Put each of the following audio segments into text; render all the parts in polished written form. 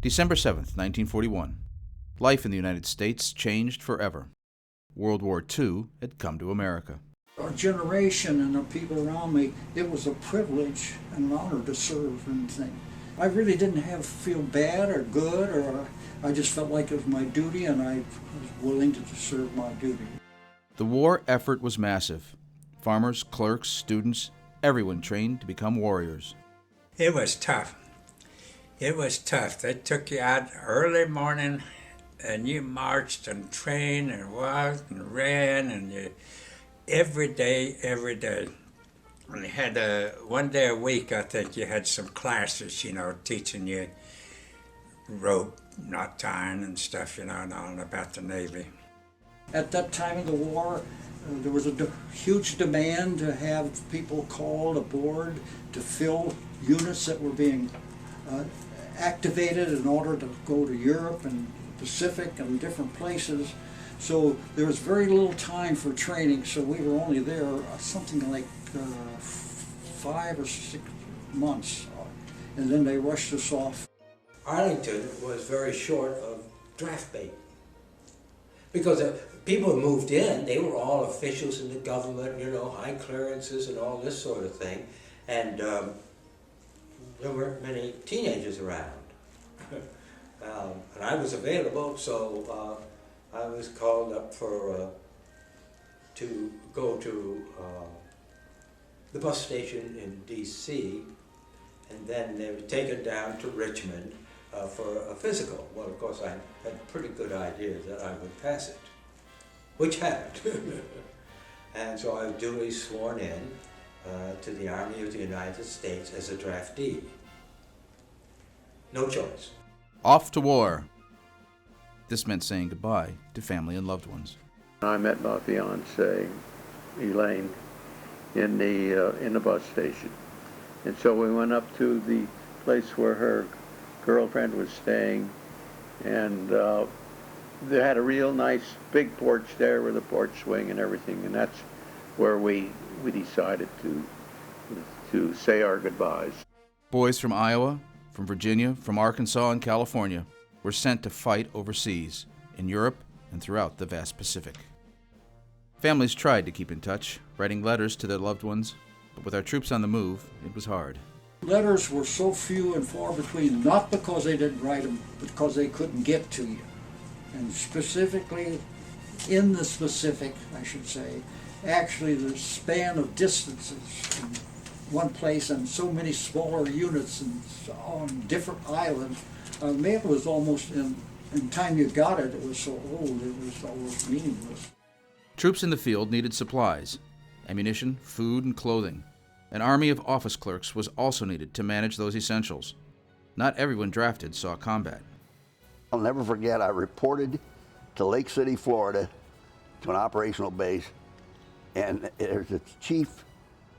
December 7th, 1941. Life in the United States changed forever. World War II had come to America. Our generation and the people around me, it was a privilege and an honor to serve and things. I really didn't feel bad or good, or I just felt like it was my duty, and I was willing to serve my duty. The war effort was massive. Farmers, clerks, students, everyone trained to become warriors. It was tough. It was tough. They took you out early morning, and you marched and trained and walked and ran, and you every day. And you had one day a week, I think, you had some classes, teaching you rope, knot tying and stuff, and all about the Navy. At that time of the war, there was a huge demand to have people called aboard to fill units that were being activated in order to go to Europe and the Pacific and different places. So there was very little time for training, so we were only there something like 5 or 6 months, and then they rushed us off. Arlington was very short of draft bait because people who moved in, they were all officials in the government, high clearances and all this sort of thing, and there weren't many teenagers around. And I was available, so I was called up to go to the bus station in D.C., and then they were taken down to Richmond for a physical. Well, of course, I had a pretty good idea that I would pass it, which happened. And so I was duly sworn in to the Army of the United States as a draftee. No choice. Off to war. This meant saying goodbye to family and loved ones. I met my fiancée, Elaine, in the bus station. And so we went up to the place where her girlfriend was staying, and they had a real nice big porch there with a porch swing and everything, and that's where we decided to say our goodbyes. Boys from Iowa, from Virginia, from Arkansas and California were sent to fight overseas, in Europe and throughout the vast Pacific. Families tried to keep in touch, writing letters to their loved ones, but with our troops on the move, it was hard. Letters were so few and far between, not because they didn't write them, but because they couldn't get to you. And specifically, in the specific, I should say, actually the span of distances from one place and so many smaller units and on different islands, mail was almost, in time you got it, it was so old, it was almost meaningless. Troops in the field needed supplies, ammunition, food, and clothing. An army of office clerks was also needed to manage those essentials. Not everyone drafted saw combat. I'll never forget, I reported to Lake City, Florida, to an operational base, and there's a chief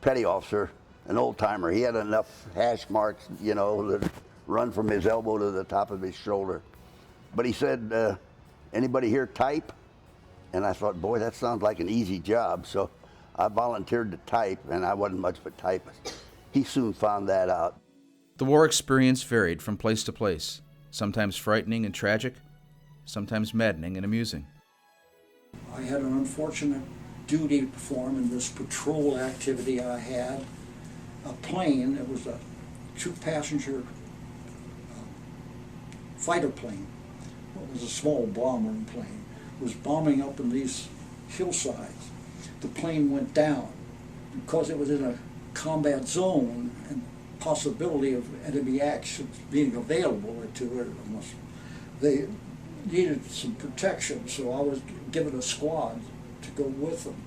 petty officer, an old-timer. He had enough hash marks, that run from his elbow to the top of his shoulder. But he said, anybody here type? And I thought, boy, that sounds like an easy job. So I volunteered to type, and I wasn't much of a typist. He soon found that out. The war experience varied from place to place, sometimes frightening and tragic, sometimes maddening and amusing. I had an unfortunate duty to perform in this patrol activity I had. A plane, it was a 2-passenger fighter plane. It was a small bomber plane. It was bombing up in these hillsides. The plane went down because it was in a combat zone and possibility of enemy actions being available to it. They needed some protection, so I was given a squad to go with them.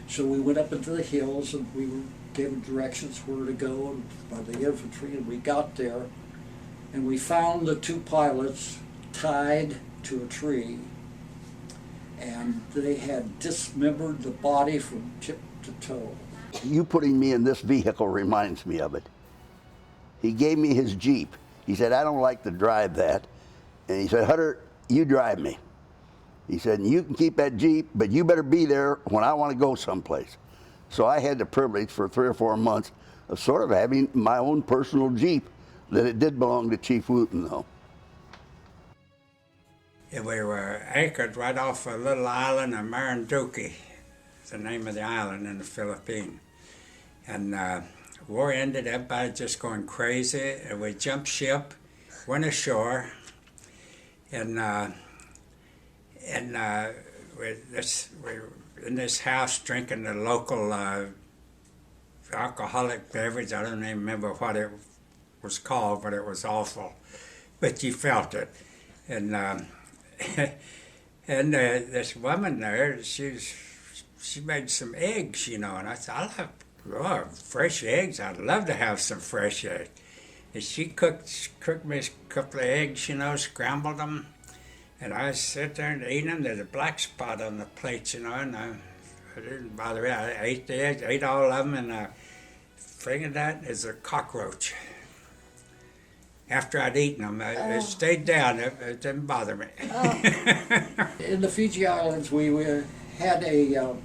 So we went up into the hills and we were given directions where to go by the infantry, and we got there and we found the 2 pilots tied to a tree, and they had dismembered the body from tip to toe. You putting me in this vehicle reminds me of it. He gave me his Jeep. He said, I don't like to drive that. And he said, Hunter, you drive me. He said, you can keep that Jeep, but you better be there when I want to go someplace. So I had the privilege for 3 or 4 months of sort of having my own personal Jeep, that it did belong to Chief Wooten, though. And we were anchored right off a little island of Marinduque, the name of the island in the Philippines. And war ended, everybody just going crazy, and we jumped ship, went ashore, and we were in this house drinking the local alcoholic beverage. I don't even remember what it was called, but it was awful. But you felt it. And and this woman there, she made some eggs, you know, and I said, I love fresh eggs. I'd love to have some fresh eggs. And she cooked me a couple of eggs, you know, scrambled them, and I sit there and eat them. There's a black spot on the plate, you know, and I didn't bother me. I ate the eggs, ate all of them, and the thing of that is a cockroach. After I'd eaten them, it stayed down. It didn't bother me. In the Fiji Islands, we had a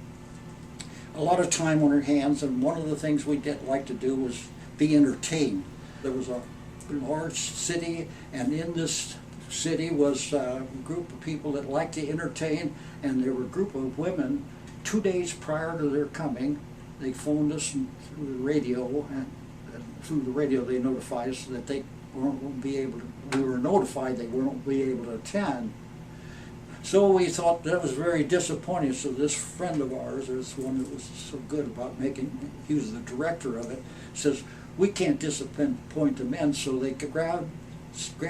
lot of time on our hands, and one of the things we did like to do was be entertained. There was a large city, and in this city was a group of people that liked to entertain, and there were a group of women. 2 days prior to their coming, they phoned us through the radio, and through the radio they notified us that they weren't be able to, we were notified they weren't be able to attend. So we thought that was very disappointing. So this friend of ours, this one that was so good about making, he was the director of it, says, we can't disappoint the men, so they could grab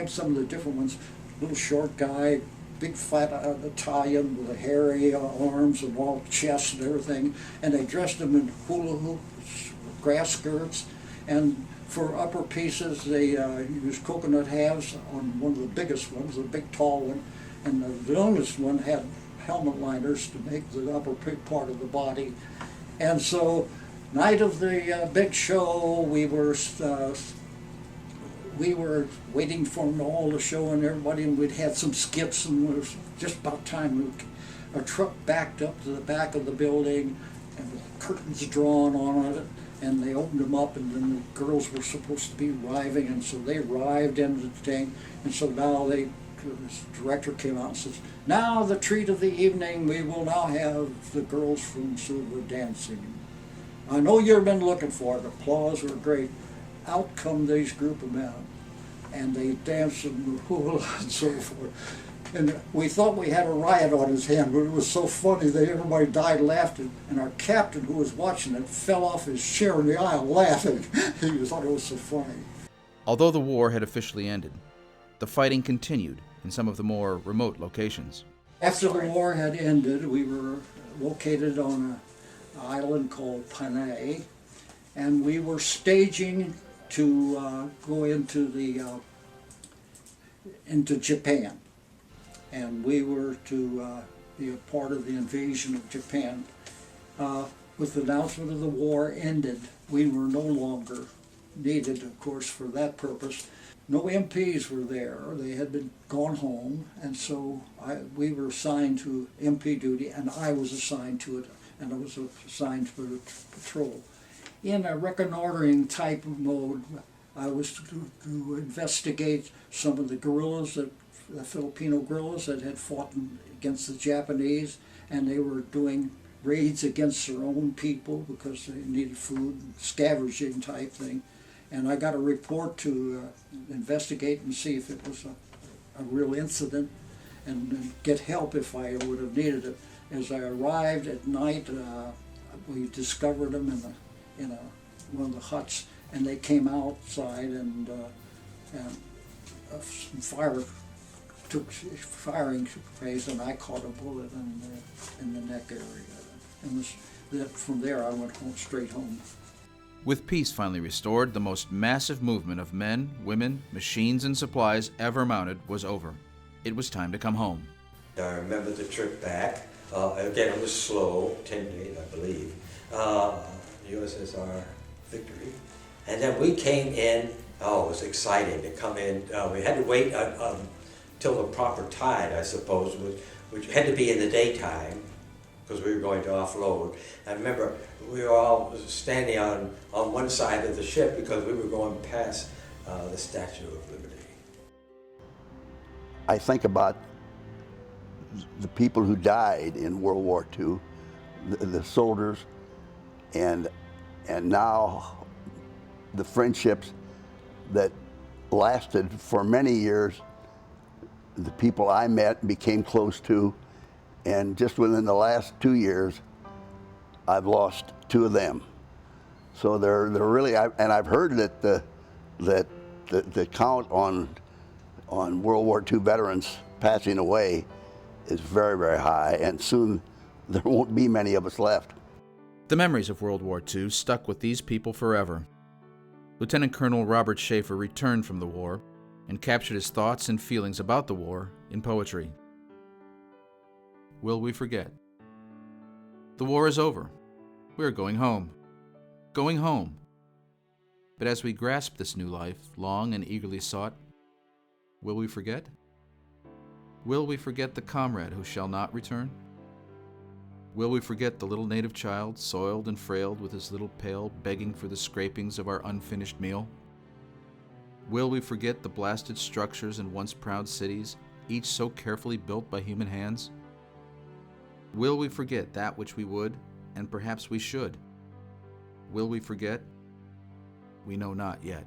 some of the different ones. Little short guy, big fat Italian with a hairy arms and all chest and everything, and they dressed him in hula hoops, grass skirts, and for upper pieces they used coconut halves on one of the biggest ones, the big tall one, and the youngest one had helmet liners to make the upper part of the body. And so, night of the big show, we were waiting for them all to show and everybody, and we'd had some skips, and it was just about time. A truck backed up to the back of the building, and the curtains drawn on it, and they opened them up, and then the girls were supposed to be arriving, and so they arrived into the thing, and so now this director came out and says, now the treat of the evening, we will now have the girls from Suva dancing. I know you've been looking for it. Applause were great. Out come these group of men, and they danced and hula and so forth. And we thought we had a riot on his hand, but it was so funny that everybody died laughing. And our captain, who was watching it, fell off his chair in the aisle laughing. He thought it was so funny. Although the war had officially ended, the fighting continued in some of the more remote locations. After the war had ended, we were located on an island called Panay, and we were staging to go into Japan, and we were to be a part of the invasion of Japan. With the announcement of the war ended, we were no longer needed, of course, for that purpose. No MPs were there. They had been gone home, and so we were assigned to MP duty, and I was assigned to it, and I was assigned for the patrol. In a reconnoitering type of mode, I was to investigate some of the guerrillas, the Filipino guerrillas that had fought against the Japanese, and they were doing raids against their own people because they needed food, scavenging type thing. And I got a report to investigate and see if it was a real incident and get help if I would have needed it. As I arrived at night, we discovered them in one of the huts, and they came outside, and some firing took place, and I caught a bullet in the neck area. And from there I went straight home. With peace finally restored, the most massive movement of men, women, machines, and supplies ever mounted was over. It was time to come home. I remember the trip back. Again, it was slow, 10 days, I believe. USSR victory. And then we came in, it was exciting to come in. We had to wait till the proper tide, I suppose, which had to be in the daytime because we were going to offload. I remember we were all standing on one side of the ship because we were going past the Statue of Liberty. I think about the people who died in World War II, the soldiers, and now the friendships that lasted for many years, the people I met and became close to, and just within the last 2 years, I've lost 2 of them. So they're really, and I've heard that the count on World War II veterans passing away is very, very high, and soon there won't be many of us left. The memories of World War II stuck with these people forever. Lieutenant Colonel Robert Schaefer returned from the war and captured his thoughts and feelings about the war in poetry. Will we forget? The war is over. We are going home. Going home. But as we grasp this new life, long and eagerly sought, will we forget? Will we forget the comrade who shall not return? Will we forget the little native child, soiled and frailed with his little pail, begging for the scrapings of our unfinished meal? Will we forget the blasted structures and once proud cities, each so carefully built by human hands? Will we forget that which we would, and perhaps we should? Will we forget? We know not yet.